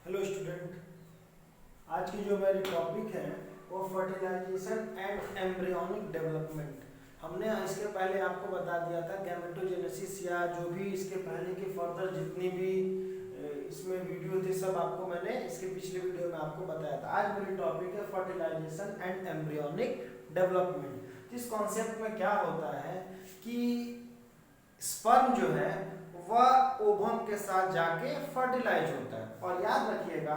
Hello student, आज की जो मेरी टॉपिक है वो फर्टिलाइजेशन एंड एम्ब्रियोनिक डेवलपमेंट। हमने इसके पहले आपको बता दिया था गैमेटोजेनेसिस या जो भी इसके पहले की फर्दर जितनी भी इसमें वीडियो थे सब आपको मैंने इसके पिछले वीडियो में आपको बताया था। आज मेरी टॉपिक है फर्टिलाइजेशन एंड एम्ब्रियोनिक डेवलपमेंट। इस कॉन्सेप्ट में क्या होता है कि स्पर्म जो है वह ओवम के साथ जाके फर्टिलाइज होता है। और याद रखिएगा,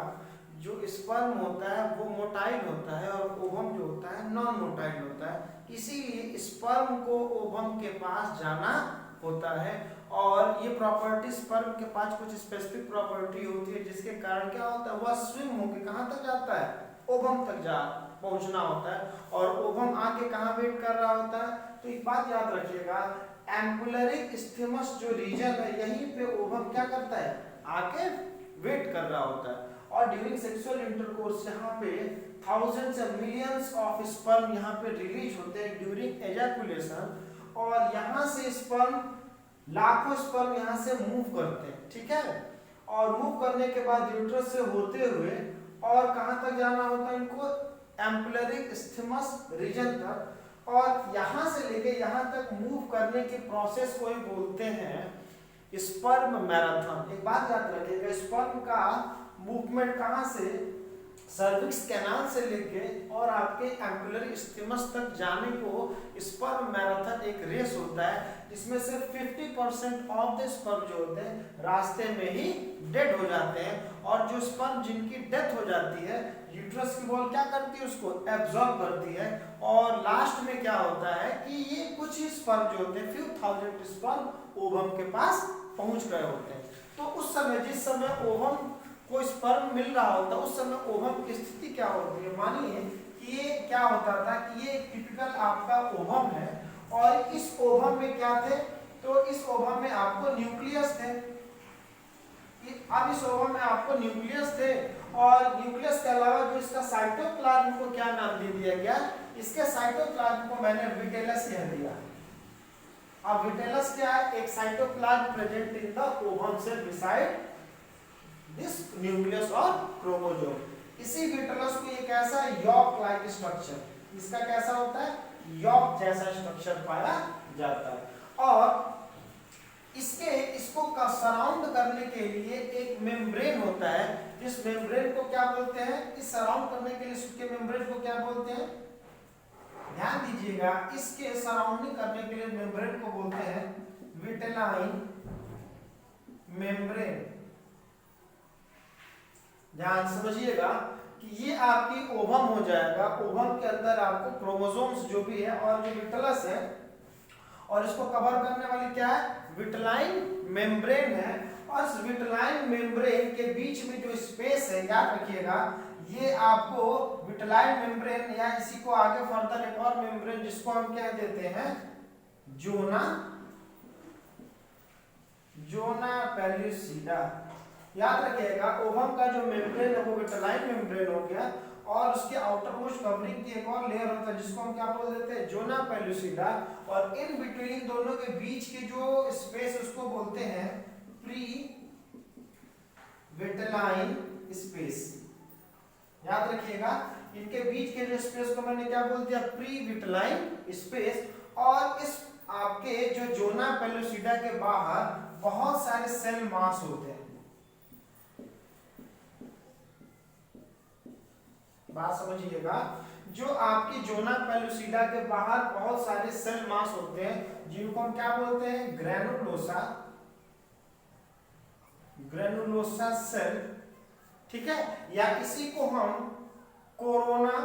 जो स्पर्म होता है वो मोटाइल होता है और ओवम जो होता है नॉन मोटाइल होता है। इसीलिए स्पर्म को ओवम के पास जाना होता है और ये प्रॉपर्टी स्पर्म के पास कुछ स्पेसिफिक प्रॉपर्टी होती है जिसके कारण क्या होता है, वह स्विम होकर कहाँ तक जाता है, ओवम तक जा पहुंचना होता है। और ओवम आके कहाँ वेट कर रहा होता है, तो एक बात याद रखिएगा, एम्पुलरिक स्थिमस जो रीजन है यहीं पे ओवम क्या करता है, आके वेट कर रहा होता है। और ड्यूरिंग सेक्सुअल इंटरकोर्स यहाँ पे thousands and millions of sperm यहाँ पे रिलीज होते हैं ड्यूरिंग एजैकुलेशन। और यहाँ से स्पर्म लाखों स्पर्म यहाँ से मूव करते हैं, ठीक है। और मूव करने के बाद यूट्रस से होते हुए और कहाँ तक जाना होता है इनको, एम्पुलरिक स्थिमस रीजन तक। और यहां से लेके यहां तक मूव करने के प्रोसेस को ही बोलते हैं स्पर्म मैराथन। एक बात याद रखिएगा, स्पर्म का मूवमेंट कहां से, सर्विक्स कैनाल से लेके और आपके एम्पुलरी स्टिमस तक जाने को स्पर्म मैराथन एक रेस होता है जिसमें से 50% ऑफ द स्पर्म जो होते हैं रास्ते में ही डेड हो जाते हैं। और जो स्पर्म जिनकी डेथ हो जाती है यूट्रस की वॉल क्या करती है, उसको एब्जॉर्ब करती है। और लास्ट में क्या होता है कि ये कुछ ही स्पर्म जो होते हैं, फ्यू थाउजेंड स्पर्म ओवम के पास पहुंच गए होते हैं। तो उस समय जिस समय ओवम को स्पर्म मिल रहा होता है उस समय ओवम की स्थिति क्या होती है। मानिए कि ये क्या होता था कि ये टिपिकल आपका ओवम है और इस ओवम में क्या थे, तो इस ओवम में आपको न्यूक्लियस थे। अब इस ओवम में आपको न्यूक्लियस थे और न्यूक्लियस के अलावा जो इसका साइटोप्लाज्म को क्या नाम दे दिया गया, इसके साइटोप्लाज्म को मैंने विटेलस कह दिया। अब विटेलस क्या है, एक cytoplasm present in the ovum cell beside this nucleus और क्रोमोसोम। इसी विटेलस को एक ऐसा यॉक लाइक स्ट्रक्चर, इसका कैसा होता है, यॉक जैसा स्ट्रक्चर पाया जाता है। और इसको सराउंड करने के लिए एक मेम्ब्रेन होता है, जिस मेम्ब्रेन को क्या बोलते हैं, इस सराउंड करने के लिए इसके मेम्ब्रेन को क्या बोलते हैं, ध्यान दीजिएगा, इसके सराउंडिंग करने के लिए मेम्ब्रेन को बोलते हैं विटेलाइन मेम्ब्रेन। ध्यान समझिएगा कि ये आपकी ओवम हो जाएगा, ओवम के अंदर आपको क्रोमोसोम्स जो भी है और जो विटलस है और इसको कवर करने वाली क्या है, विटलाइन मेम्ब्रेन है। और इस विटलाइन मेम्ब्रेन के बीच में जो स्पेस है, याद रखिएगा, ये आपको विटलाइन मेम्ब्रेन या इसी को आगे फर्दर एक और मेम्ब्रेन जिसको हम क्या देते हैं, जोना पेल्यूसिडा। याद रखिएगा ओवम का जो मेम्ब्रेन है वो विटलाइन मेम्ब्रेन हो गया और उसके आउटर मोस्ट कवरिंग की एक और लेयर होता है जिसको हम क्या बोल देते हैं, जोना पेल्यूसिडा। और इन बिटवीन दोनों के बीच के जो स्पेस उसको बोलते हैं प्री विटलाइन स्पेस। याद रखिएगा इनके बीच के जो स्पेस को मैंने क्या बोल दिया, प्री विटलाइन स्पेस। और इस आपके जो जोना पेल्यूसिडा के बाहर बहुत सारे सेल मास होते हैं, बात समझिएगा, जो आपकी जोना पेल्यूसिडा के बाहर बहुत सारे सेल मास होते हैं जिनको हम क्या बोलते हैं, ग्रेनुलोसा सेल, ठीक है। या इसी को हम कोरोना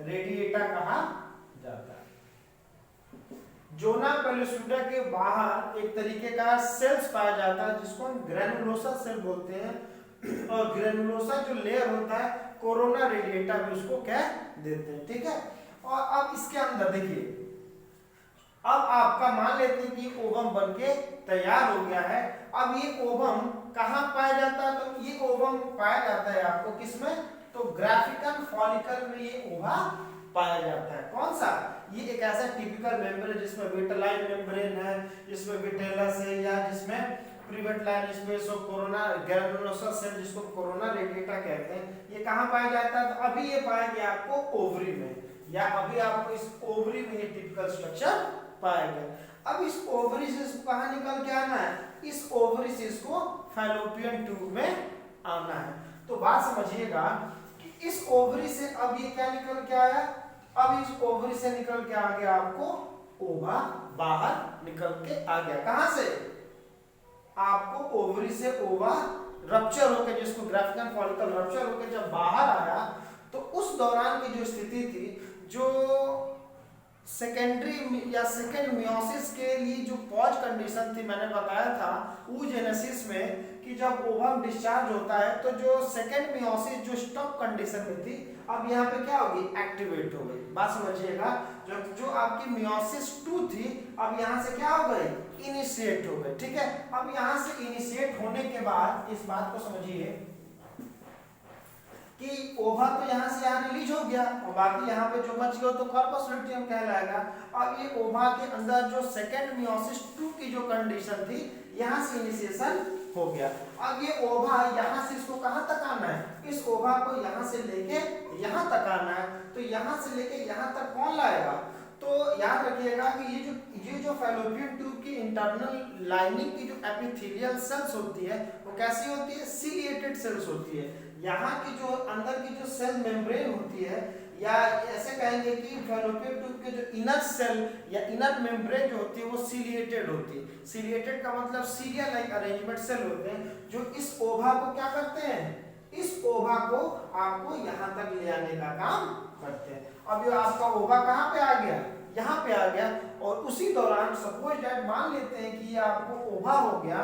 रेडिएटा कहा जाता है। जोना पेल्यूसिडा के बाहर एक तरीके का सेल्स पाया जाता है जिसको हम ग्रेनुलोसा सेल बोलते हैं और ग्रेनुलोसा जो लेयर होता है कोरोना रेडिएटा भी उसको कह देते हैं, ठीक है। और अब इसके अंदर देखिए, अब आपका मान लेते हैं कि ओवम बनके तैयार हो गया है। अब ये ओवम कहाँ पाया जाता है, तो ये ओवम पाया जाता है आपको किसमें, तो ग्राफिकल फॉलिकल में ये ओवा पाया जाता है। कौन सा, ये एक ऐसा टिपिकल मेम्ब्रेन जिसमें विटलाइन मेम्ब्रेन है, जिसमें विटेलस है या जिसमें प्रिवेट लाइन स्पेस और कोरोना ग्रैनुलोसा सेल जिसको कोरोना रेडिएटा कहते हैं, ये कहाँ पाया जाता है? तो अभी ये पाया गया आपको ओवरी में, या अभी आपको इस ओवरी में ये टिपिकल स्ट्रक्चर पाया गया। अब इस ओवरी से इसको कहाँ निकल के आना है? इस ओवरी से इसको फैलोपियन ट्यूब में आना है। तो बात समझिएगा कि इस ओवरी से अब ये क्या निकल के आया? अब इस ओवरी से निकल के आ गया आपको ओवा, बाहर निकल के आ गया। कहां से? आपको ओवरी से ओवा रप्चर होकर, जिसको ग्राफिकल फॉलिकल रप्चर होकर जब बाहर आया, तो उस दौरान की जो स्थिति थी, जो सेकेंडरी या सेकेंड मियोसिस के लिए जो पॉज कंडीशन थी, मैंने बताया था oogenesis में कि जब ओवम डिस्चार्ज होता है तो जो सेकेंड मियोसिस जो स्टॉप कंडीशन में थी, अब यहाँ पे क्या होगी? एक्टिवेट हो गई। बात समझिएगा, जो आपकी मियोसिस 2 थी, अब यहाँ से क्या हो गई? इनिशिएट हो गई। ठीक है, अब यहाँ से इनिशिएट होने के बाद इस बात को समझिए कि ओवा तो यहाँ से यहाँ रिलीज हो गया और बाकी यहाँ पे जो बच गया तो कॉर्पस लुटियम कहलाएगा। अब ये ओवा के अंदर जो सेकेंड मियोसिस 2 की जो कंडीशन थी, यहाँ से इनिशिएशन हो गया। अब ये ओवा यहाँ से इसको कहाँ तक आना है? इस ओवा को यहाँ से लेके यहाँ तक आना है। तो यहाँ से लेके यहाँ तक कौन लाएगा? तो याद रखिएगा कि ये जो फैलोपियन ट्यूब की इंटरनल लाइनिंग की जो एपिथेलियल सेल्स होती है, वो कैसी होती है? सीलिएटेड सेल्स होती है। यहाँ की जो अंदर की जो सेल मेम्ब्रेन होती है, या ऐसे कहेंगे कि फैलोपियन ट्यूब के जो इनर सेल या इनर मेम्ब्रेन जो होती है वो सीलिएटेड होती है। सीलिएटेड का मतलब सीरियल लाइक अरेंजमेंट सेल होते हैं, जो इस ओवा को क्या करते हैं? इस ओवा को आपको यहाँ तक ले आने का काम करते हैं। अब ये आपका ओवा कहाँ पे आ गया? यहाँ पे आ गया। और उसी दौरान सपोज दैट मान लेते हैं कि ये आपको ओवा हो गया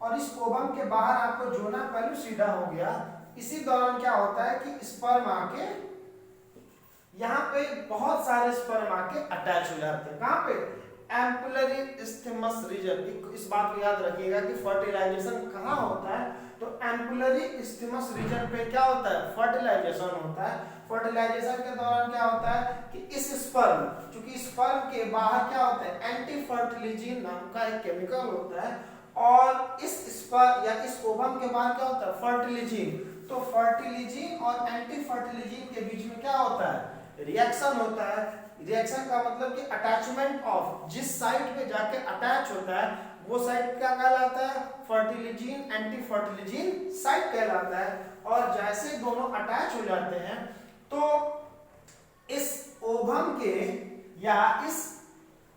और इस ओवम के बाहर आपको जोना पेलुसिडा हो गया। इसी दौरान क्या होता है कि स्पर्म आके यहाँ पे बहुत सारे स्पर्म आके अटैच हो जाते हैं। कहाँ पे? Ampullary isthmus region. इस बात को याद रखिएगा कि फर्टिलाइजेशन कहाँ होता है? तो एम्पुलरी इस्थिमस रीजन पे क्या होता है? फर्टिलाइजेशन होता है। फर्टिलाइजेशन के दौरान क्या होता है कि इस स्पर्म, चूंकि स्पर्म के बाहर क्या होता है? एंटी फर्टिलिजिन नाम का एक केमिकल होता है, और इस स्पर्म या इस ओवम के बाहर क्या होता है? फर्टिलिजिन। तो फर्टिलिजिन और एंटी फर्टिलिजिन के बीच में क्या होता है? रिएक्शन होता है। रिएक्शन का मतलब कि अटैचमेंट ऑफ, जिस साइट पे जाके अटैच होता है वो साइट क्या कहलाता है? फर्टिलिजिन एंटी फर्टिलिजिन साइट कहलाता है। और जैसे दोनों अटैच हो जाते हैं तो इस ओवम के या इस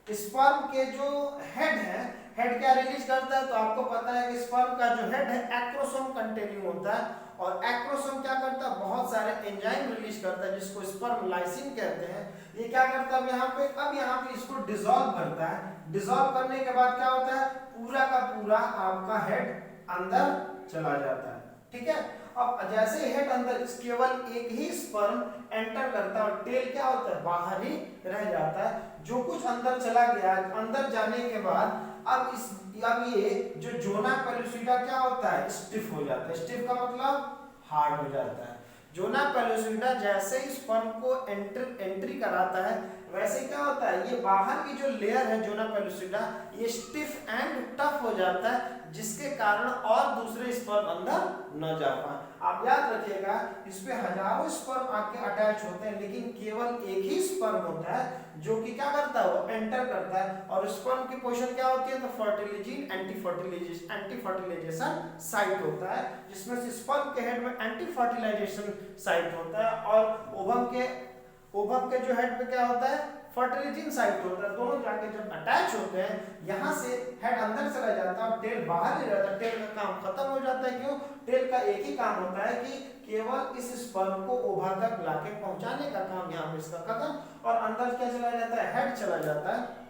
स्पर्म के जो हेड है, हेड क्या रिलीज करता है? तो आपको पता है कि स्पर्म का जो हेड है एक्रोसोम कंटेनिंग होता है, और एक्रोसोम क्या करता है? बहुत सारे एंजाइम रिलीज करता है जिसको स्पर्म लाइसिन कहते हैं। ये क्या करता है? अब यहाँ पे इसको डिसॉल्व करता है। डिसॉल्व करने के बाद क्या होता है? पूरा का पूरा आपका हेड अंदर चला जाता है। ठीक है, अब जैसे हेड अंदर, केवल एक ही स्पर्म एंटर करता है और टेल क्या होता है? बाहर ही रह जाता है। जो कुछ अंदर चला गया, अंदर जाने के बाद अब ये जो जोना पेलुसिडा क्या होता है? स्टिफ हो जाता है। स्टिफ का मतलब हार्ड हो जाता है। जोना पेलुसिडा जैसे ही स्पर्म को एंट्री कराता है, वैसे क्या होता है? ये बाहर की जो लेयर है जोना पेलुसिडा, ये स्टिफ एंड टफ हो जाता है, जिसके कारण और दूसरे स्पर्म अंदर न जा पाए। आप याद रखिएगा, इस पे हजारों स्पर्म आके अटैच होते हैं, लेकिन केवल एक ही स्पर्म होता है जो कि क्या करता है? वो एंटर करता है। और स्पर्म की पोजीशन क्या होती है? तो फर्टिलिजिन एंटी फर्टिलाइजेशन साइट होता है, जिसमें से स्पर्म के हेड में एंटी फर्टिलाइजेशन साइट होता है, और ओवम के जो हेड पे क्या होता है? फर्टिलिजिन साइट होता है। दोनों जाके जब अटैच होते हैं, यहाँ से हेड अंदर चला जाता है और टेल बाहर ही रहता है। टेल का काम खत्म हो जाता है। क्यों? टेल का एक ही काम होता है कि केवल इस स्पर्म को ओवा तक लाके पहुंचाने का काम यहाँ पे इसका खत्म, और अंदर क्या चला जाता है? हेड चला जाता है।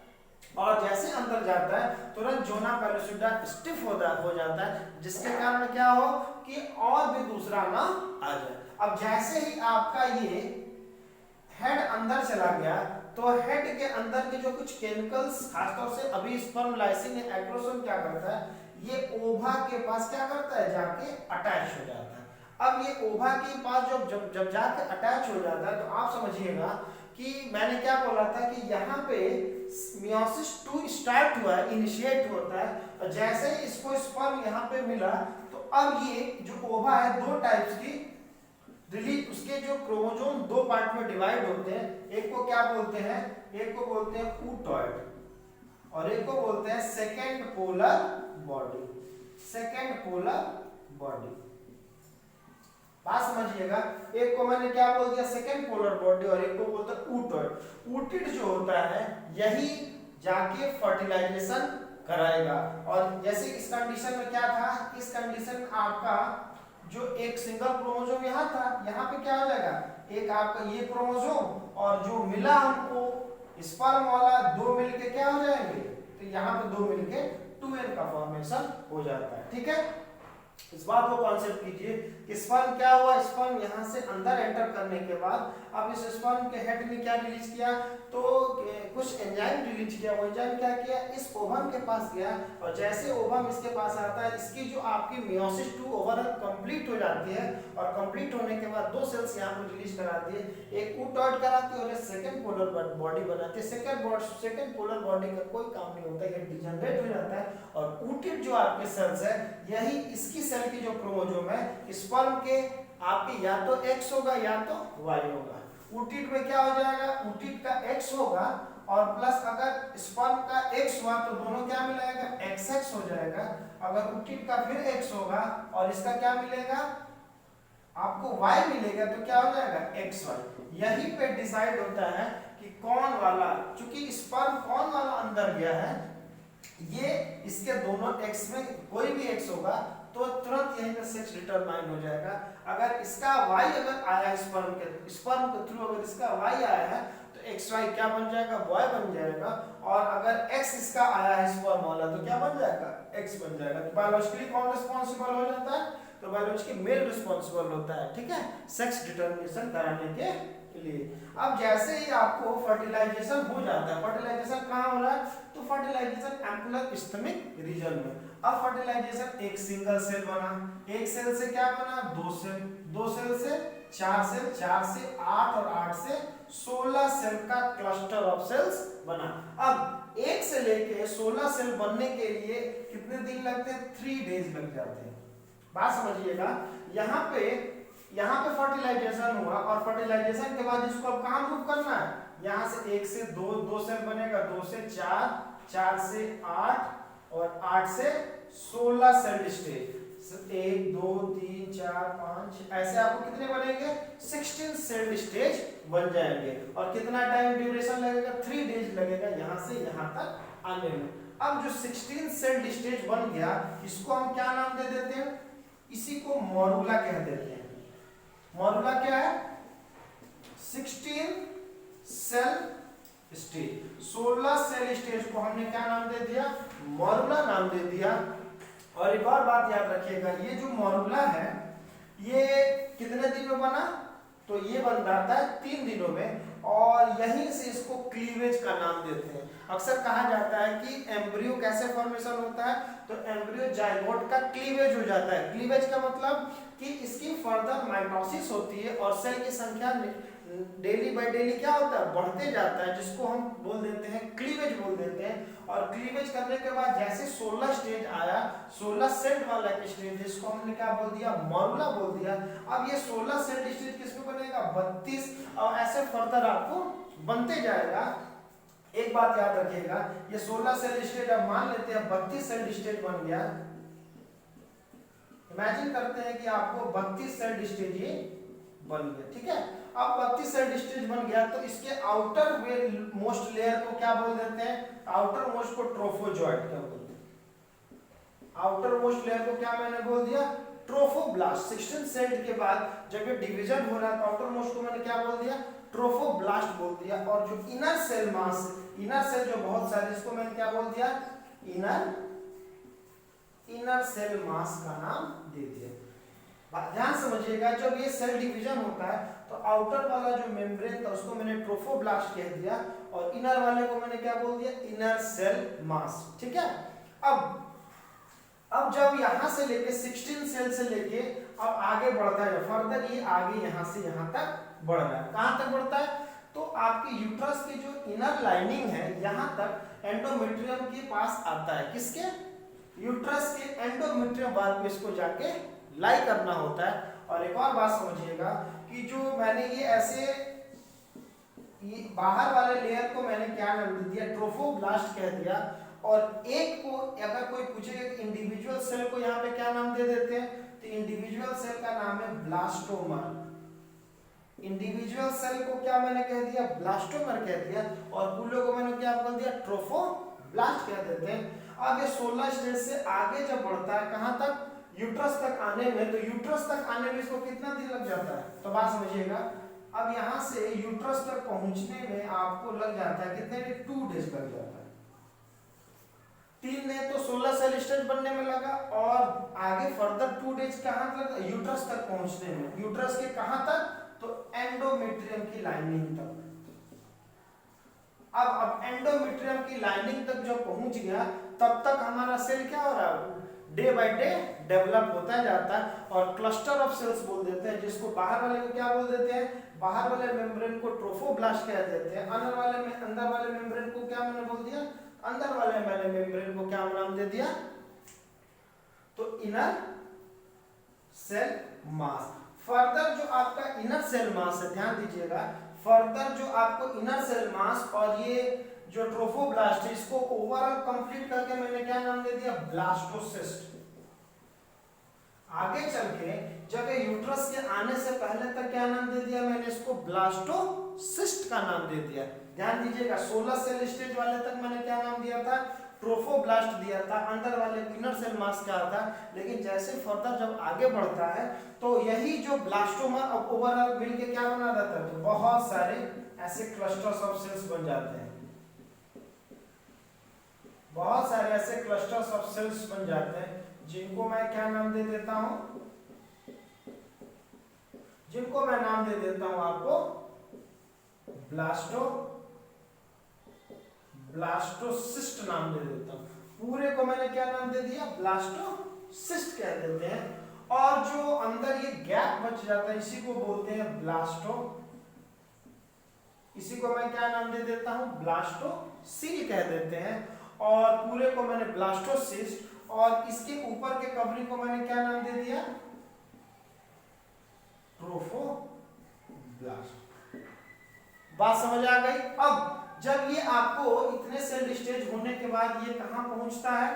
और जैसे अंदर जाता है तुरंत जोना पेलुसिडा स्टिफ हो जाता है, जिसके कारण क्या हो कि और भी दूसरा ना आ जाए। अब जैसे ही आपका ये हेड अंदर चला गया, तो हेड के अंदर के जो कुछ केमिकल्स, खासतौर से अभी स्पर्म लाइसिन या एक्रोसोम क्या करता है? ये ओवा के पास क्या करता है? जाके अटैच हो जाता है। अब ये ओवा के पास जब जाके अटैच हो जाता है, तो आप समझिएगा कि मैंने क्या बोला था कि यहाँ पे मियोसिस 2 स्टार्ट हुआ है, इनिशिएट होता है, और जैसे ही इसको स्पर्म यहाँ पे मिला तो अब ये जो ओवा है दो टाइप्स की रिलीज, उसके जो क्रोमोसोम दो पार्ट में डिवाइड होते हैं, एक को क्या बोलते हैं, एक को बोलते हैं ऊटॉइड और एक को बोलते हैं second polar body. Second polar body, बात समझिएगा, एक को मैंने क्या बोल दिया सेकेंड पोलर बॉडी और एक को बोलते हैं ऊटॉइड। ऊटिड जो होता है यही जाके फर्टिलाइजेशन कराएगा। और जैसे इस कंडीशन में क्या था, इस कंडीशन में आपका जो एक सिंगल क्रोमोसोम यहाँ था, यहाँ पे क्या हो जाएगा, एक आपका ये क्रोमोसोम और जो मिला हमको स्पर्म वाला दो मिलके क्या हो जाएंगे, तो यहाँ पे दो मिलके 2n का फॉर्मेशन हो जाता है। ठीक है, इस बात को कॉन्सेप्ट कीजिए कि स्पर्म क्या हुआ, स्पर्म यहाँ से अंदर एंटर करने के बाद अब इस स्पर्म के हेड में क्या रिलीज किया, तो कुछ एंजाइम रिलीज किया। वो एंजाइम क्या किया, इस ओवम के पास गया और जैसे ओवम इसके पास आता है, इसकी जो आपकी मियोसिस 2 ओवरऑल कंप्लीट हो जाती है और कंप्लीट होने के बाद दो सेल्स यहाँ पर रिलीज कराती है, एक ऊटॉइड कराती है और एक सेकेंड पोलर बॉडी बनाती है। सेकेंड पोलर बॉडी का कोई काम नहीं होता, ये डिजनरेट हो जाता है और ऊटिड जो आपके सेल्स है यही इसकी सेल की जो क्रोमोसोम है स्पर्म के आपके या तो X होगा या तो Y होगा। ऊटिड में क्या हो जाएगा, ऊटिड का X होगा और प्लस अगर स्पर्म का X हुआ तो दोनों क्या मिलाएगा, XX हो जाएगा। अगर ऊटिड का फिर X होगा और इसका क्या मिलेगा, आपको Y मिलेगा, तो क्या हो जाएगा XY। यही पे डिसाइड होता है कि कौन वाला, चूंकि स्पर्म कौन वाला अंदर गया है, ये इसके दोनों एक्स में कोई भी एक्स होगा तो तुरंत यहीं पे सेक्स डिटरमाइन हो जाएगा। अगर इसका y अगर आया स्पर्म के थ्रू अगर इसका y आया है तो xy क्या बन जाएगा, y बन जाएगा। और अगर x इसका आया है स्पर्म वाला तो क्या बन जाएगा, x बन जाएगा। तो बायोलॉजिकली कौन रिस्पांसिबल हो जाता है, तो बायोलॉजिकली मेल रिस्पांसिबल होता है। ठीक है, सेक्स डिटरमिनेशन कराने के लिए। अब जैसे ही आपको फर्टिलाइजेशन हो जाता है, फर्टिलाइजेशन कहाँ हो रहा है, तो फर्टिलाइजेशन एम्पुलर स्टमक रीजन में। अब फर्टिलाइजेशन एक सिंगल सेल बना, एक सेल से क्या बना, दो सेल, दो सेल से चार सेल, चार से 8 और 8 से 16 सेल का क्लस्टर ऑफ सेल्स बना। अब एक से लेके 16 सेल बनने के लिए कितने दिन लगते हैं, 3 डेज लग जाते हैं। बात समझिएगा, यहाँ पे फर्टिलाइजेशन हुआ और फर्टिलाइजेशन के बाद इसको अब कहाँ मूव करना है, यहाँ से 1 से 2, 2 सेल बनेगा, 2 से 4, 4 से 8 और 8 से 16 सेल स्टेज। 1 2 3 4 5 ऐसे आपको कितने बनेंगे, 16 सेल स्टेज बन जाएंगे। और कितना टाइम ड्यूरेशन लगेगा, 3 डेज लगेगा यहाँ से यहाँ तक आने में। अब जो 16 सेल स्टेज बन गया, इसको हम क्या नाम दे देते हैं, इसी को मॉरूला कह देते हैं। मॉरूला क्या है, 16 सेल स्टेज, 16 सेल स्टेज को हमने क्या नाम दे दिया, मॉरूला नाम दे दिया। और एक और बात याद रखिएगा, ये जो मॉरूला है ये कितने दिन में बना, तो ये बन जाता है 3 दिनों में और यहीं से इसको क्लीवेज का नाम देते हैं। अक्सर कहा जाता है कि एम्ब्रियो कैसे फॉर्मेशन होता है, तो एम्ब्रियो जाइगोट का क्लीवेज हो जाता है। क्लीवेज का मतलब कि इसकी फर्दर माइटोसिस होती है और सेल की संख्या डेली बाय डेली क्या होता है, बढ़ते जाता है, जिसको हम बोल देते हैं क्लीवेज बोल देते हैं। और क्लीवेज करने के बाद जैसे 16 स्टेज आया, 16 सेल वाला स्टेज, जिसको हमने क्या बोल दिया, मॉरूला बोल दिया। अब ये 16 सेल स्टेज किसमें बनेगा, 32, और ऐसे फर्दर आपको बनते जाएगा। एक बात याद रखिएगा, ये 16 सेल स्टेज अब मान लेते हैं 32 सेल स्टेज बन गया। इमेजिन करते हैं कि आपको 32 सेल स्टेज ये बन गया। ठीक है, अब 32 सेल स्टेज बन गया तो इसके आउटर मोस्ट लेयर को क्या बोल देते हैं, आउटर मोस्ट को ट्रोफोजॉइट क्या बोलते हैं, आउटर मोस्ट लेयर को क्या मैंने बोल दिया, ट्रोफोब्लास्ट। 16 सेल के बाद जब ये डिवीजन हो रहा है तो आउटर मोस्ट को मैंने क्या बोल दिया, ट्रोफोब्लास्ट बोल दिया। और जो inner cell mass, inner cell जो बहुत सारे, इसको मैंने क्या बोल दिया, इनर सेल मास का नाम दे दिया। ध्यान समझिएगा, जब ये सेल डिवीजन होता है तो आउटर वाला जो मेम्ब्रेन था उसको मैंने ट्रोफोब्लास्ट कह दिया और इनर वाले को मैंने क्या बोल दिया, इनर सेल मास। ठीक है, अब जब यहां से लेके 16 सेल से लेके अब आगे बढ़ता है फर्दर, ये आगे यहां से यहां तक बढ़ रहा है। कहां तक बढ़ता है, तो आपकी यूट्रस की जो इनर लाइनिंग है यहाँ तक एंडोमेट्रियम के पास आता है। किसके? यूट्रस के एंडोमेट्रियम वाल पे इसको जाके लाई करना होता है। और एक और बात समझिएगा कि जो मैंने ये ऐसे ये बाहर वाले लेयर को मैंने क्या नाम दे दिया? ट्रोफोब्लास्ट कह दिया। और एक को अगर कोई पूछेगा इंडिविजुअल सेल को यहाँ पे क्या नाम दे देते हैं, तो इंडिविजुअल सेल का नाम है ब्लास्टोमर। इंडिविजुअल सेल को क्या मैंने कह दिया? ब्लास्टोमर कह दिया। और पूरे को मैंने क्या बोल दिया? ट्रोफोब्लास्ट कह देते हैं। अब ये 16 स्टेज से आगे जब बढ़ता है कहां तक? यूट्रस तक आने में। तो यूट्रस तक आने में इसको कितना दिन लग जाता है? तो बात समझिएगा, अब यहां से यूट्रस तक पहुंचने में आपको लग जाता है कितने दिन? 2 डेज लग जाता है। 3 दिन तो 16 सेल स्टेज बनने में लगा और आगे फर्दर 2 डेज कहां लगा? यूट्रस तक पहुंचने में। यूट्रस के कहां तक? तो एंडोमेट्रियम की लाइनिंग तक। अब एंडोमेट्रियम की लाइनिंग तक जब पहुंच गया तब तक हमारा सेल क्या हो रहा है? डे बाय डे डेवलप होता जाता है और क्लस्टर ऑफ सेल्स बोल देते हैं, जिसको बाहर वाले को क्या बोल देते हैं? बाहर वाले मेम्ब्रेन को ट्रोफोब्लास्ट कह देते हैं। अंदर वाले मेम्ब्रेन को क्या मैंने बोल दिया? अंदर वाले मेम्ब्रेन को क्या नाम दे दिया? तो इनर सेल मास। फर्दर जो आपका इनर सेल मास है, ध्यान दीजिएगा, फर्दर जो आपको इनर सेल मास और ये जो ट्रोफोब्लास्ट है इसको ओवरऑल कंप्लीट करके मैंने क्या नाम दे दिया? ब्लास्टोसिस्ट। आगे चल के जब ये यूट्रस के आने से पहले तक क्या नाम दे दिया मैंने? इसको ब्लास्टोसिस्ट का नाम दे दिया। ध्यान दीजिएगा 16 सेल स्टेज वाले तक मैंने क्या नाम दिया था? ट्रोफोब्लास्ट दिया था। अंदर वाले इनर सेल मास क्या था? लेकिन जैसे फर्दर जब आगे बढ़ता है तो यही जो ब्लास्टोमर अब ओवरऑल मिलके क्या बना जाता है? तो बहुत सारे ऐसे क्लस्टर्स ऑफ सेल्स बन जाते हैं। बहुत सारे ऐसे क्लस्टर्स ऑफ सेल्स बन जाते हैं जिनको मैं क्या नाम दे देता हूं? जिनको मैं नाम दे देता हूं आपको ब्लास्टोसिस्ट नाम दे देता हूं। पूरे को मैंने क्या नाम दे दिया? ब्लास्टोसिस्ट कह देते हैं। और जो अंदर ये गैप बच जाता है इसी को बोलते हैं इसी को मैं क्या नाम दे देता हूं? ब्लास्टोसील कह देते हैं। और पूरे को मैंने ब्लास्टोसिस्ट और इसके ऊपर के कवरिंग को मैंने क्या नाम दे दिया? ट्रोफोब्लास्ट। बात समझ आ गई? अब जब ये आपको इतने सेल स्टेज होने के बाद ये कहां पहुंचता है?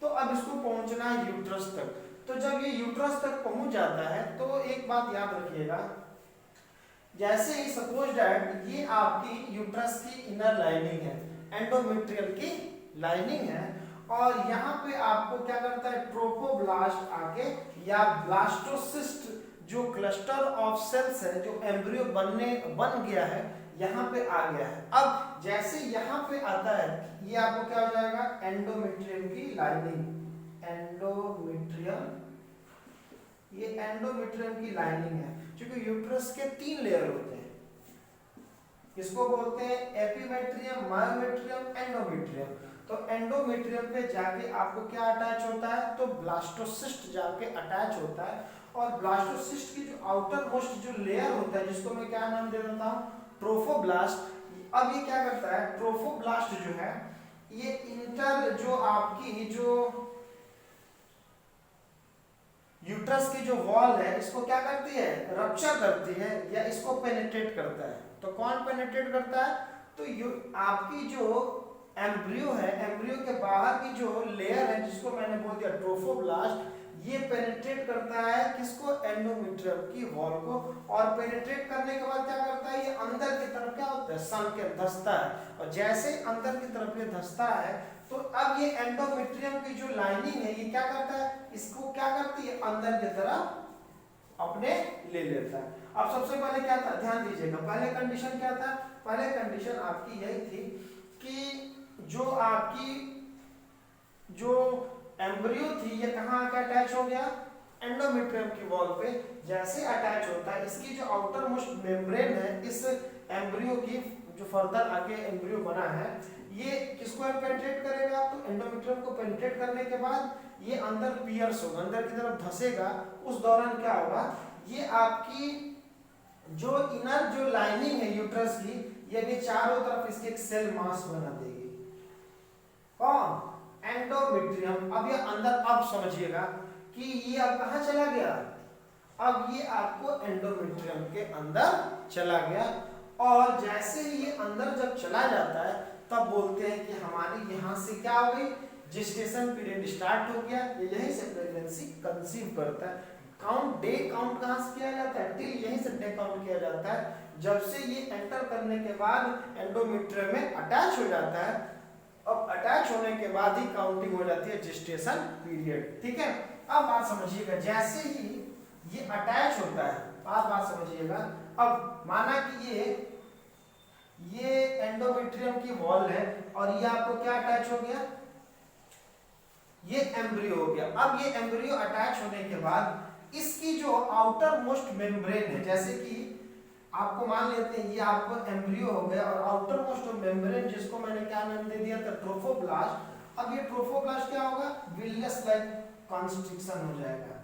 तो अब इसको पहुंचना है यूट्रस तक। तो जब ये यूट्रस तक पहुंच जाता है तो एक बात याद रखिएगा, जैसे ही सपोज दैट ये आपकी यूट्रस की इनर लाइनिंग है, एंडोमेट्रियम की लाइनिंग है, और यहाँ पे आपको क्या करता है? ट्रोफोब्लास्ट आके या ब्लास्टोसिस्ट जो क्लस्टर ऑफ सेल्स है जो एम्ब्रियो बन गया है यहाँ पे आ गया है। अब जैसे यहाँ पे आता है ये आपको क्या हो जाएगा? एंडोमेट्रियम की लाइनिंग। ये एंडोमेट्रियम की लाइनिंग है। क्योंकि यूट्रस के 3 लेयर होते हैं, इसको बोलते हैं एपिमेट्रियम, मायोमेट्रियम, एंडोमेट्रियम। तो एंडोमेट्रियम पे जाके आपको क्या अटैच होता है? तो ब्लास्टोसिस्ट जाके अटैच होता है। और ब्लास्टोसिस्ट की जो आउटर मोस्ट जो लेयर होता है जिसको मैं क्या नाम दे देता हूँ? ट्रोफोब्लास्ट। अब ये क्या करता है? ट्रोफोब्लास्ट जो है ये इंटर जो आपकी जो यूट्रस की जो वॉल है इसको क्या करती है? रप्चर करती है या इसको पेनिट्रेट करता है। तो कौन पेनिट्रेट करता है? तो आपकी जो एम्ब्रियो है, एम्ब्रियो के बाहर की जो लेयर है जिसको मैंने बोल दिया ट्रोफोब्लास्ट, ये पेनिट्रेट करता है किसको? एंडोमेट्रियम की वॉल को। और पेनिट्रेट करने के बाद क्या करता है? ये अंदर की तरफ क्या होता है? सन के धंसता है। और जैसे अंदर की तरफ ये धंसता है तो अब ये एंडोमेट्रियम की जो लाइनिंग है ये क्या करता है? इसको क्या करती है? अंदर की तरफ अपने ले लेता है। अब सबसे पहले क्या था? ध्यान दीजिएगा, पहले कंडीशन क्या था? पहले कंडीशन आपकी यही थी कि जो आपकी जो एम्ब्रियो थी ये कहाँ आकर अटैच हो गया? एंडोमेट्रियम की वॉल पे। जैसे अटैच होता है इसकी जो आउटर मोस्ट मेम्ब्रेन है इस एम्ब्रियो की, जो फर्दर आगे एम्ब्रियो बना है, ये किसको पेनिट्रेट करेगा? तो एंडोमेट्रियम को पेनिट्रेट करने के बाद ये अंदर पियर्स होगा, अंदर की तरफ धंसेगा। उस दौरान क्या होगा? ये आपकी जो इनर जो लाइनिंग है यूट्रस की, ये भी चारों तरफ इसके एक सेल मास बना देगी। कौन? एंडोमेट्रियम। अब ये अंदर, अब समझिएगा कि ये अब कहाँ चला गया, अब ये आपको एंडोमेट्रियम के अंदर चला गया। और जैसे ही ये अंदर जब चला जाता है तब बोलते हैं कि हमारी यहाँ से क्या हो गई, जेस्टेशन पीरियड स्टार्ट हो गया। ये यहीं से प्रेगनेंसी कंसीव करता है। काउंट, डे काउंट कहाँ से किया जाता है, टिल यहीं से डे काउंट किया जाता है जब से ये एंटर करने के बाद एंडोमेट्रियम में अटैच हो जाता है। अब अटैच होने के बाद ही काउंटिंग हो जाती है जेस्टेशन पीरियड। ठीक है, अब बात समझिएगा, जैसे ही ये अटैच होता है, बात समझिएगा। अब माना कि ये एंडोमेट्रियम की वॉल है और ये आपको क्या अटैच हो गया, ये एम्ब्रियो हो गया। अब ये एम्ब्रियो अटैच होने के बाद इसकी जो आउटर मोस्ट मेम्ब्रेन है, जैसे कि आपको मान लेते हैं ये आपको एम्ब्रियो हो गया और आउटर मोस्ट मेम्ब्रेन जिसको मैंने क्या नाम दे दिया था, ट्रोफोब्लास्ट। अब ये ट्रोफोब्लास्ट क्या होगा, विलियस लाइक कॉन्स्ट्रिक्शन हो जाएगा।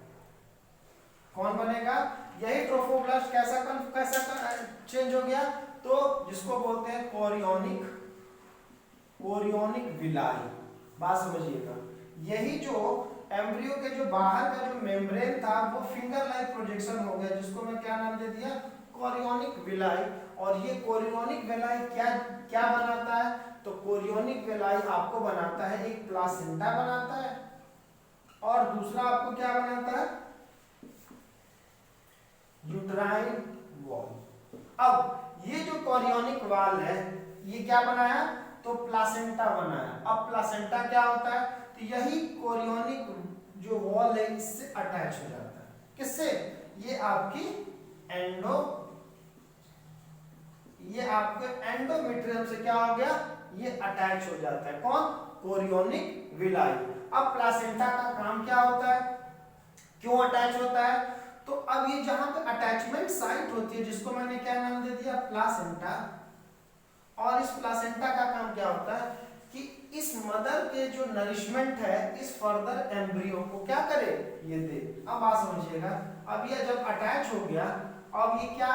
कौन बनेगा, यही ट्रोफोब्लास्ट कैसा चेंज हो गया, तो जिसको बोलते हैं कोरियोनिक विलाई। बात समझिएगा, यही जो एम्ब्रियो के जो बाहर का जो मेम्ब्रेन था वो फिंगर लाइक प्रोजेक्शन हो गया, जिसको मैं क्या नाम दे दिया, कोरियोनिक विलाई। और ये कोरियोनिक विलाई क्या बनाता है, तो कोरियोनिक विलाई आपको बनाता है, एक प्लासेंटा बनाता है और दूसरा आपको क्या बनाता है, यूट्राइन वॉल। अब ये जो कोरियोनिक वॉल है ये क्या बनाया, तो प्लासेंटा बनाया। अब प्लासेंटा क्या होता है, तो यही कोरियोनिक जो वॉल है इससे अटैच हो जाता है। किससे, ये आपकी एंडोमेट्रियम से क्या हो गया, ये अटैच हो जाता है। कौन, कोरियोनिक विलाई। अब प्लासेंटा का काम क्या होता है, क्यों अटैच होता है, तो अब ये जहां पे अटैचमेंट साइट होती है जिसको मैंने क्या नाम दे दिया, प्लासेंटा। और इस प्लासेंटा का काम क्या होता है कि इस मदर के जो नरिशमेंट है इस फर्दर एम्ब्रियो को क्या करे, ये दे। अब बात समझिएगा, अब ये जब अटैच हो गया, अब ये क्या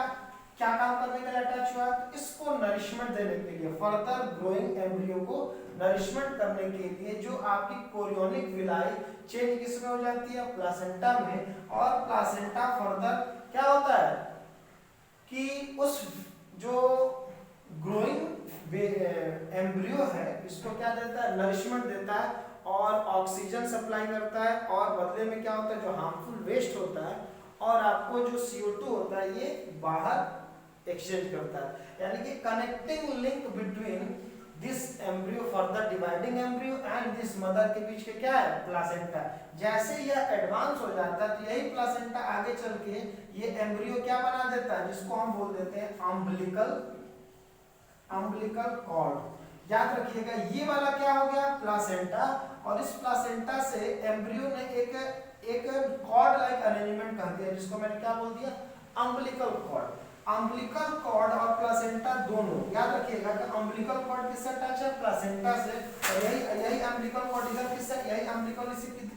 काम करने के लिए अटैच हुआ, तो इसको नरिशमेंट देने के लिए, फर्दर ग्रोइंग एम्ब्रियो को नरिशमेंट करने के लिए जो आपकी कोरियोनिक विलाई चेंज किसमें हो जाती है, प्लासेंटा में। और प्लासेंटा फर्दर क्या होता है कि उस जो ग्रोइंग एम्ब्रियो है इसको क्या देता है, नरिशमेंट देता है और ऑक्सीजन सप्लाई करता है। और बदले में क्या होता है, जो हार्मफुल वेस्ट होता है और आपको जो CO2 होता है ये बाहर एक्सचेंज करता है। यानी कि connecting link between this embryo, further dividing embryo and this mother के बीच के क्या है, प्लासेंटा। जैसे यह एडवांस हो जाता है तो यही प्लासेंटा आगे चल के ये एम्ब्रियो क्या बना देता है, जिसको हम बोल देते हैं अम्बिलिकल कॉर्ड। याद रखिएगा, ये वाला क्या हो गया, प्लासेंटा। और इस प्लासेंटा से एम्ब्रियो ने एक कॉर्ड लाइक अरेंजमेंट कर दिया, जिसको मैंने क्या बोल दिया, अम्बिलिकल कॉर्ड। अम्बिलिकल कॉर्ड और प्लासेंटा दोनों, याद रखिएगा कि अम्बिलिकल कॉर्ड किससे अटैच है, प्लासेंटा से। और यही अम्बिलिकल कॉर्ड इधर किससे, यही अम्बिलिकल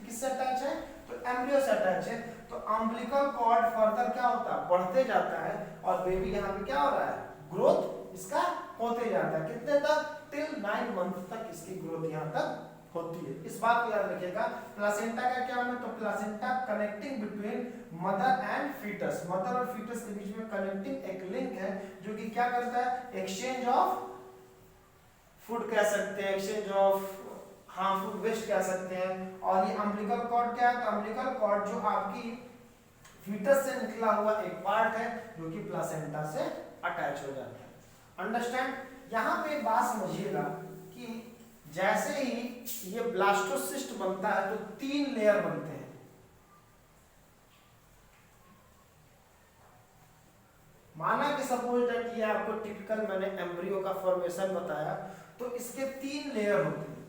किससे अटैच है, तो एम्ब्रियो से अटैच है। तो अम्बिलिकल कॉर्ड फर्दर क्या होता है, बढ़ते जाता है और बेबी यहाँ पे क्या हो रहा है, ग्रोथ इसका होते जाता है। कितने तक, टिल 9 मंथ तक इसकी ग्रोथ यहाँ तक होती है। इस बात को याद रखिएगा। प्लासेंटा का क्या है, तो placenta connecting between mother and foetus, mother और फीटस के बीच में कनेक्टिंग एक लिंक है जो कि क्या करता है, एक्सचेंज ऑफ फूड कह सकते हैं, एक्सचेंज ऑफ हार्मफुल वेस्ट कह सकते हैं। और ये अम्बिलिकल कॉर्ड क्या है, तो अम्बिलिकल कॉर्ड जो आपकी फीटस से निकला हुआ एक पार्ट है जो कि प्लासेंटा से अटैच हो जाता है। अंडरस्टैंड। यहाँ पे एक बात समझिएगा कि जैसे ही ये ब्लास्टोसिस्ट बनता है तो 3 लेयर बनते हैं। माना कि सपोज दैट ये आपको टिपिकल मैंने एम्ब्रियो का फॉर्मेशन बताया, तो इसके 3 लेयर होते हैं।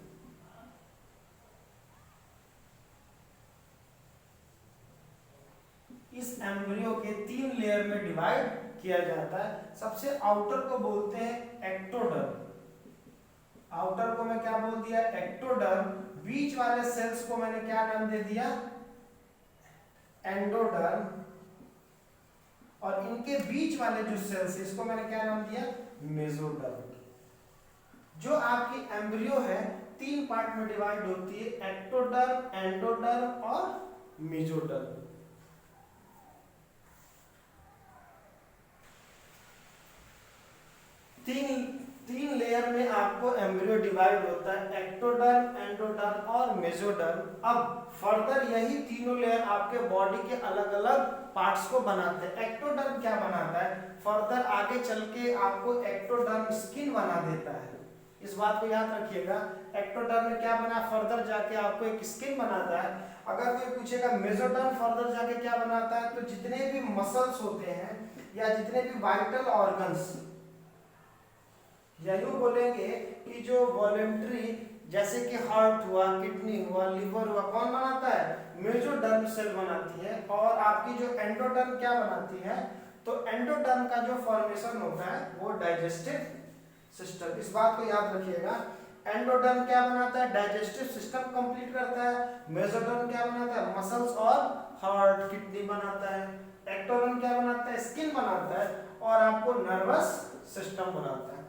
इस एम्ब्रियो के 3 लेयर में डिवाइड किया जाता है। सबसे आउटर को बोलते हैं एक्टोडर्म, आउटर को मैं क्या बोल दिया, एक्टोडर्म। बीच वाले सेल्स को मैंने क्या नाम दे दिया, एंडोडर्म। और इनके बीच वाले जो सेल्स है इसको मैंने क्या नाम दिया, मेसोडर्म। जो आपकी एम्ब्रियो है 3 पार्ट में डिवाइड होती है, एक्टोडर्म, एंडोडर्म और मेसोडर्म। तीन लेयर में आपको एम्ब्रियो डिवाइड होता है, एक्टोडर्म, एंडोडर्म और मेसोडर्म। अब फर्दर यही तीनों लेयर आपके बॉडी के अलग अलग पार्ट्स को बनाते हैं। एक्टोडर्म क्या बनाता है, फर्दर आगे चल के आपको एक्टोडर्म स्किन बना देता है। इस बात को याद रखिएगा, एक्टोडर्म में क्या बना, फर्दर जाके आपको एक स्किन बनाता है। अगर कोई पूछेगा मेसोडर्म फर्दर जाके क्या बनाता है, तो जितने भी मसल्स होते हैं या जितने भी वाइटल ऑर्गन्स, या यूं बोलेंगे कि जो वॉलेंट्री, जैसे कि हार्ट हुआ, किडनी हुआ, लिवर हुआ, कौन बनाता है, मेसोडर्म सेल बनाती है। और आपकी जो एंडोडर्म क्या बनाती है, तो एंडोडर्म का जो फॉर्मेशन होता है वो डाइजेस्टिव सिस्टम। इस बात को याद रखिएगा, एंडोडर्म क्या बनाता है, डाइजेस्टिव सिस्टम कंप्लीट करता है। मेसोडर्म क्या बनाता है, मसल्स और हार्ट, किडनी बनाता है। एक्टोडर्म क्या बनाता है, स्किन बनाता है और आपको नर्वस सिस्टम बनाता है।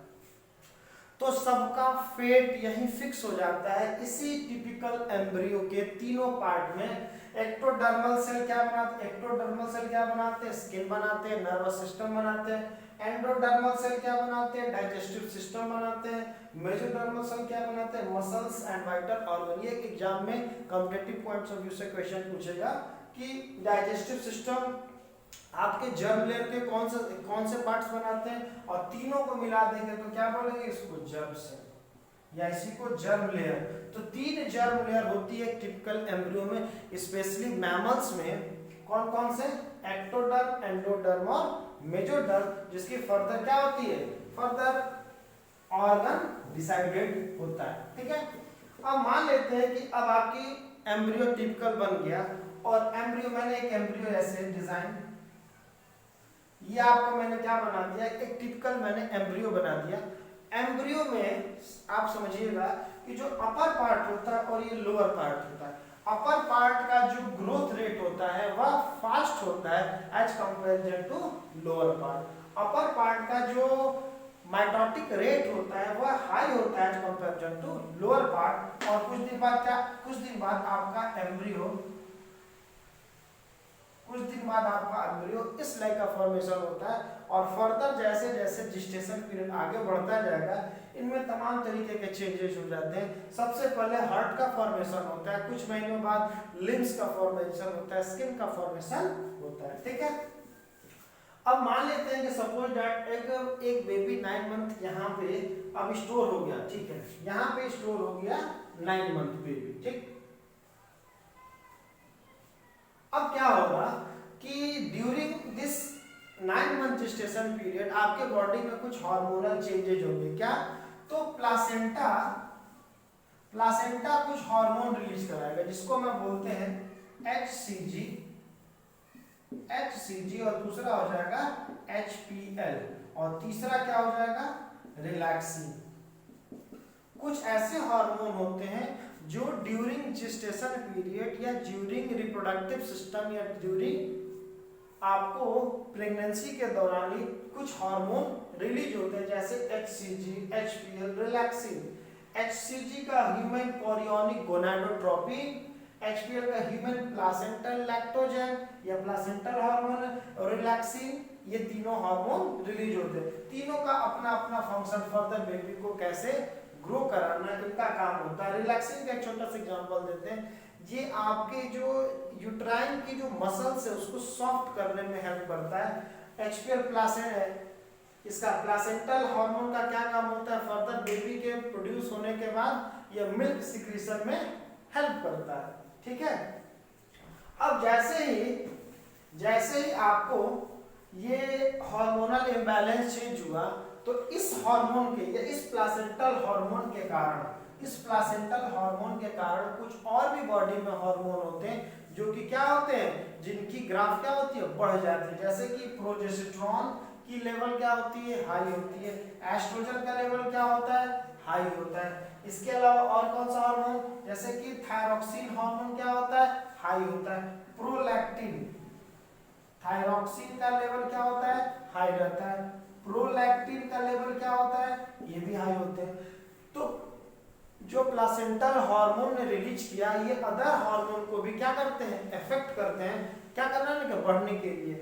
तो सबका फेट यही फिक्स हो जाता है इसी टिपिकल एम्ब्रियो के तीनों पार्ट में। एक्टोडर्मल सेल क्या बनाते हैं, एक्टोडर्मल सेल क्या बनाते हैं, स्किन बनाते हैं, नर्वस सिस्टम बनाते हैं। एंडोडर्मल सेल क्या बनाते हैं, डाइजेस्टिव सिस्टम बनाते हैं। मेसोडर्मल सेल क्या बनाते हैं, मसल्स एंड वाइटल ऑर्गन। ये एग्जाम में कॉम्पिटिटिव पॉइंट्स ऑफ व्यू से क्वेश्चन पूछेगा कि डाइजेस्टिव सिस्टम आपके जर्म लेयर के कौन से पार्ट्स बनाते हैं, और तीनों को मिला देंगे तो क्या बोलेंगे, इसको जर्म सेल या इसी को जर्म लेयर। तो 3 जर्म लेयर होती है टिपिकल एम्ब्रियो में, स्पेशली मैमल्स में। कौन कौन से, एक्टोडर्म, एंडोडर्म और मेसोडर्म, जिसकी फर्दर क्या होती है, फर्दर ऑर्गन डिसाइडेड होता है। ठीक है, अब मान लेते हैं कि अब आपकी एम्ब्रियो टिपिकल बन गया, और एम्ब्रियो, मैंने एक एम्ब्रियो ऐसे डिजाइन, ये आपको मैंने क्या बना दिया, एक टिपिकल मैंने एम्ब्रियो बना दिया। एम्ब्रियो में आप समझिएगा कि जो अपर पार्ट होता है और ये लोअर पार्ट होता है। अपर पार्ट का जो ग्रोथ रेट होता है वह फास्ट होता है as comparison to lower part. Upper part का जो माइटोटिक रेट होता है वह हाई होता है as comparison to lower part. और कुछ दिन बाद आपका एम्ब्रियो इस लाइक का फॉर्मेशन होता है। और फर्दर जैसे जैसे जेस्टेशन पीरियड आगे बढ़ता जाएगा, इनमें तमाम तरीके के चेंजेस हो जाते हैं। सबसे पहले हार्ट का फॉर्मेशन होता है, कुछ महीनों बाद लिम्स का फॉर्मेशन होता है, स्किन का फॉर्मेशन होता है। ठीक है, अब मान लेते हैं कि सपोज दैट एक बेबी 9 मंथ यहाँ पे अब स्टोर हो गया। ठीक है, यहाँ पे स्टोर हो गया 9 मंथ बेबी। ठीक, अब क्या होगा कि during this 9 month gestation period आपके बॉडी में कुछ हार्मोनल चेंजेज होंगे। क्या, तो प्लासेंटा कुछ हार्मोन रिलीज कराएगा, जिसको मैं बोलते हैं HCG, और दूसरा हो जाएगा HPL, और तीसरा क्या हो जाएगा, रिलैक्सिन। कुछ ऐसे हार्मोन होते हैं जो ड्यूरिंग जेस्टेशन पीरियड या ड्यूरिंग रिप्रोडक्टिव सिस्टम या ड्यूरिंग आपको प्रेगनेंसी के दौरान ही कुछ हार्मोन रिलीज होते हैं, जैसे HCG, HPL, रिलैक्सिन। HCG का ह्यूमन कोरियोनिक गोनाडोट्रोपिन, HPL का ह्यूमन प्लासेंटल लैक्टोजन या प्लासेंटल हार्मोन, और रिलैक्सिन, ये तीनों हार्मोन रिलीज होते हैं। तीनों का अपना अपना फंक्शन फर्दर बेबी को कैसे ग्रो कराना, इनका काम होता है। रिलैक्सिन का एक छोटा सा एग्जांपल देते हैं, ये आपके जो यूट्राइन की जो मसल्स है उसको सॉफ्ट करने में हेल्प करता है। HPL इसका प्लासेंटल हार्मोन का क्या काम होता है, फर्दर बेबी के प्रोड्यूस होने के बाद ये मिल्क सिक्रीशन में हेल्प करता है। ठीक है, अब जैसे ही आपको ये हार्मोनल इम्बैलेंस चेंज हुआ, तो इस हार्मोन के या इस प्लासेंटल हार्मोन के कारण कुछ और भी बॉडी में हार्मोन होते हैं जो कि क्या होते हैं, जिनकी ग्राफ क्या होती है, बढ़ जाती है। जैसे कि प्रोजेस्टेरॉन की लेवल क्या होती है, हाई होती है। एस्ट्रोजन का लेवल क्या होता है, हाई होता है। इसके अलावा और कौन सा हार्मोन, जैसे कि थायरॉक्सिन हार्मोन क्या होता है, हाई होता है। प्रोलैक्टिन, थायरॉक्सिन का लेवल क्या होता है, हाई रहता है। प्रोलैक्टिन का लेवल क्या होता है, ये भी हाई होते हैं। तो जो प्लासेंटल हार्मोन ने रिलीज किया, ये अदर हार्मोन को भी क्या करते हैं, इफेक्ट करते हैं। क्या करना है, बढ़ने के लिए।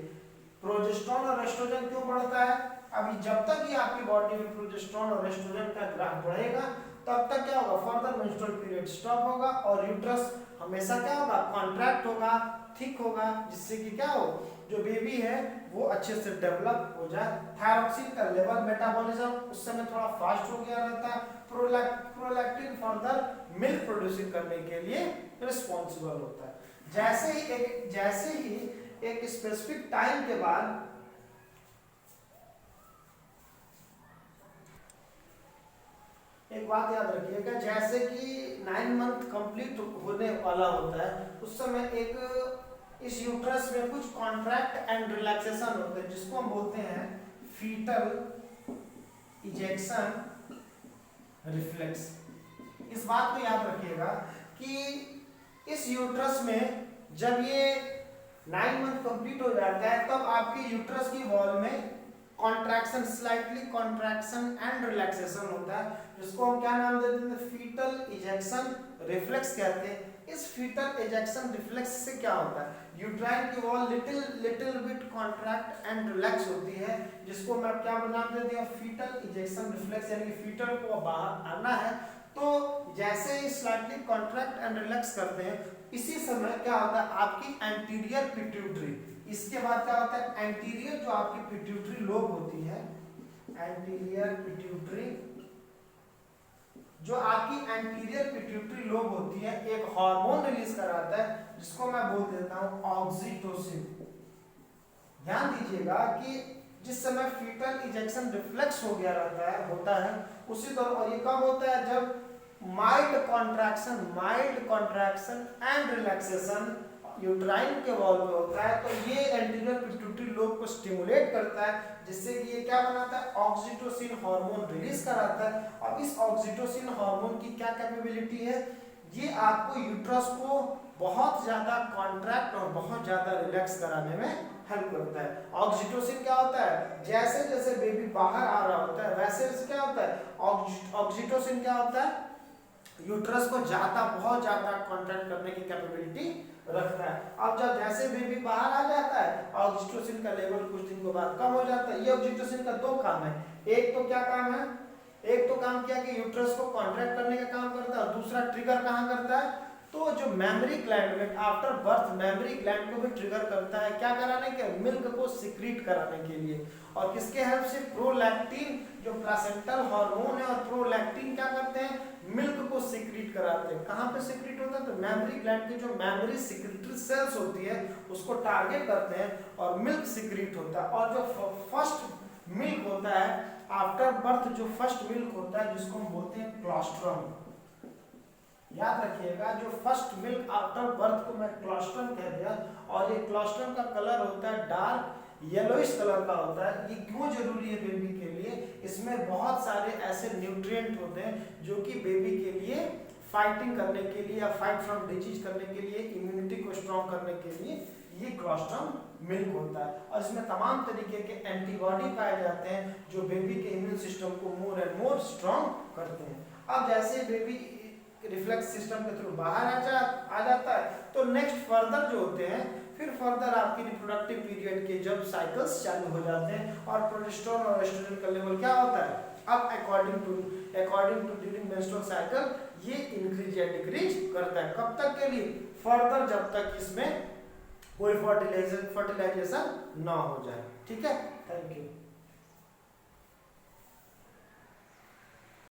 प्रोजेस्टेरोन और एस्ट्रोजन क्यों बढ़ता है, अभी जब तक ये आपकी बॉडी में प्रोजेस्टेरोन और एस्ट्रोजन का ग्राफ बढ़ेगा तब तक क्या होगा, फर्दर मेंस्ट्रुअल पीरियड स्टॉप होगा और यूट्रस हमेशा क्या होगा, कॉन्ट्रैक्ट होगा, थिक होगा, जिससे कि क्या हो, जो बेबी है वो अच्छे से डेवलप हो जाए। थायरॉक्सिन का लेवल, मेटाबॉलिज्म उस समय थोड़ा फास्ट हो गया रहता है। प्रोलैक्टिन फर्दर मिल्क प्रोड्यूसिंग करने के लिए रिस्पॉन्सिबल होता है। जैसे ही एक स्पेसिफिक टाइम के बाद एक बात याद रखिएगा, जैसे कि 9 मंथ कंप्लीट होने वाला होता है उस समय एक इस यूट्रस में कुछ कॉन्ट्रैक्ट एंड रिलैक्सेशन होते हैं, जिसको हम बोलते हैं फीटल इजेक्शन रिफ्लेक्स। इस बात को याद रखिएगा कि इस यूट्रस में जब ये 9 मंथ कंप्लीट हो जाता है तब आपके यूट्रस की वॉल में contraction, slightly contraction and relaxation होता है, जिसको हम क्या नाम देते हैं, फीटल इजेक्शन रिफ्लेक्स कहते हैं। इस फीटल इजेक्शन रिफ्लेक्स से क्या होता है, यूट्राइन की wall little bit contract and relax होती है, जिसको मैं क्या नाम देती हूँ, फीटल इजेक्शन रिफ्लेक्स, यानी कि फीटल को बाहर आना है। तो जैसे ही स्लाइटली कॉन्ट्रैक्ट एंड रिलैक्स करते हैं, इसी समय क्या होता है, आपकी एंटीरियर पिट्यूटरी, इसके बाद क्या होता है, एंटीरियर जो आपकी पिट्यूटरी लोब होती है, एंटीरियर पिट्यूटरी, जो आपकी एंटीरियर पिट्यूटरी लोब होती है, एक हार्मोन रिलीज कराता है जिसको मैं बोल देता हूं ऑक्सीटोसिन। ध्यान दीजिएगा कि जिस समय फीटल इजेक्शन रिफ्लेक्स हो गया होता है उसी तरह, और ये कब होता है, जब mild contraction and relaxation uterine के वॉल में होता है, तो ये एंटीरियर पिट्यूटरी लोब को स्टिमुलेट करता है, जिससे कि ये क्या बनाता है, ऑक्सीटोसिन हार्मोन रिलीज कराता है। और इस ऑक्सीटोसिन हार्मोन की क्या कैपेबिलिटी है, ये आपको यूट्रस को बहुत ज्यादा कॉन्ट्रैक्ट और बहुत ज्यादा रिलैक्स कराने में हेल्प करता है। ऑक्सीटोसिन क्या होता है, जैसे जैसे बेबी बाहर आ रहा होता है वैसे क्या होता है, ऑक्सीटोसिन क्या होता है, यूट्रस को बहुत ज्यादा कॉन्ट्रैक्ट करने की कैपेबिलिटी रखता है। अब जब जैसे बेबी बाहर आ जाता है, ऑक्सीटोसिन का लेवल कुछ दिन के बाद कम हो जाता है। ये ऑक्सीटोसिन का दो काम है, एक तो क्या काम है, एक तो काम किया कि यूट्रस को कॉन्ट्रैक्ट करने का काम करता है, और दूसरा ट्रिगर कहाँ करता है, तो जो मेमोरी ग्लैंड में आफ्टर बर्थ मेमोरी ग्लैंड को भी ट्रिगर करता है, क्या कराने के, मिल्क को सिक्रीट कराने के लिए। और किसके हेल्प से, प्रोलैक्टिन जो प्लासेंटल हार्मोन है, और प्रोलैक्टिन क्या करते हैं, मिल्क को सिक्रीट कराते हैं। कहाँ पे सिक्रीट होता है, तो मेमोरी ग्लैंड की जो मेमोरी सिक्रीटरी सेल्स होती है उसको टारगेट करते हैं और मिल्क सिक्रीट होता है। और जो फर्स्ट मिल्क होता है आफ्टर बर्थ, जो फर्स्ट मिल्क होता है जिसको हम बोलते हैं क्लोस्ट्रम, याद रखिएगा, जो फर्स्ट मिल्क आफ्टर बर्थ को मैं क्लोस्ट्रम कह दिया। और ये क्लोस्ट्रम का कलर होता है डार्क येलोइश कलर का होता है। ये क्यों जरूरी है बेबी के लिए, इसमें बहुत सारे ऐसे न्यूट्रिएंट होते हैं जो कि बेबी के लिए फाइटिंग करने के लिए या फाइट फ्रॉम डिजीज करने के लिए, इम्यूनिटी को स्ट्रॉन्ग करने के लिए ये क्लोस्ट्रम मिल्क होता है। और इसमें तमाम तरीके के एंटीबॉडी पाए जाते हैं जो बेबी के इम्यून सिस्टम को मोर एंड मोर स्ट्रॉन्ग करते हैं। अब जैसे बेबी रिफ्लेक्स सिस्टम के थ्रू बाहर आ जाता है, तो नेक्स्ट फर्दर जो होते हैं, फिर फर्दर आपकी रिप्रोडक्टिव पीरियड के जब साइकिल्स चालू हो जाते हैं और प्रोजेस्टेरोन और एस्ट्रोजन का लेवल क्या होता है, अब according to during menstrual cycle ये इंक्रीज या डिक्रीज करता है। कब तक के लिए, फर्दर जब तक इसमें कोई फर्टिलाइजेशन ना हो जाए। ठीक है, थैंक यू।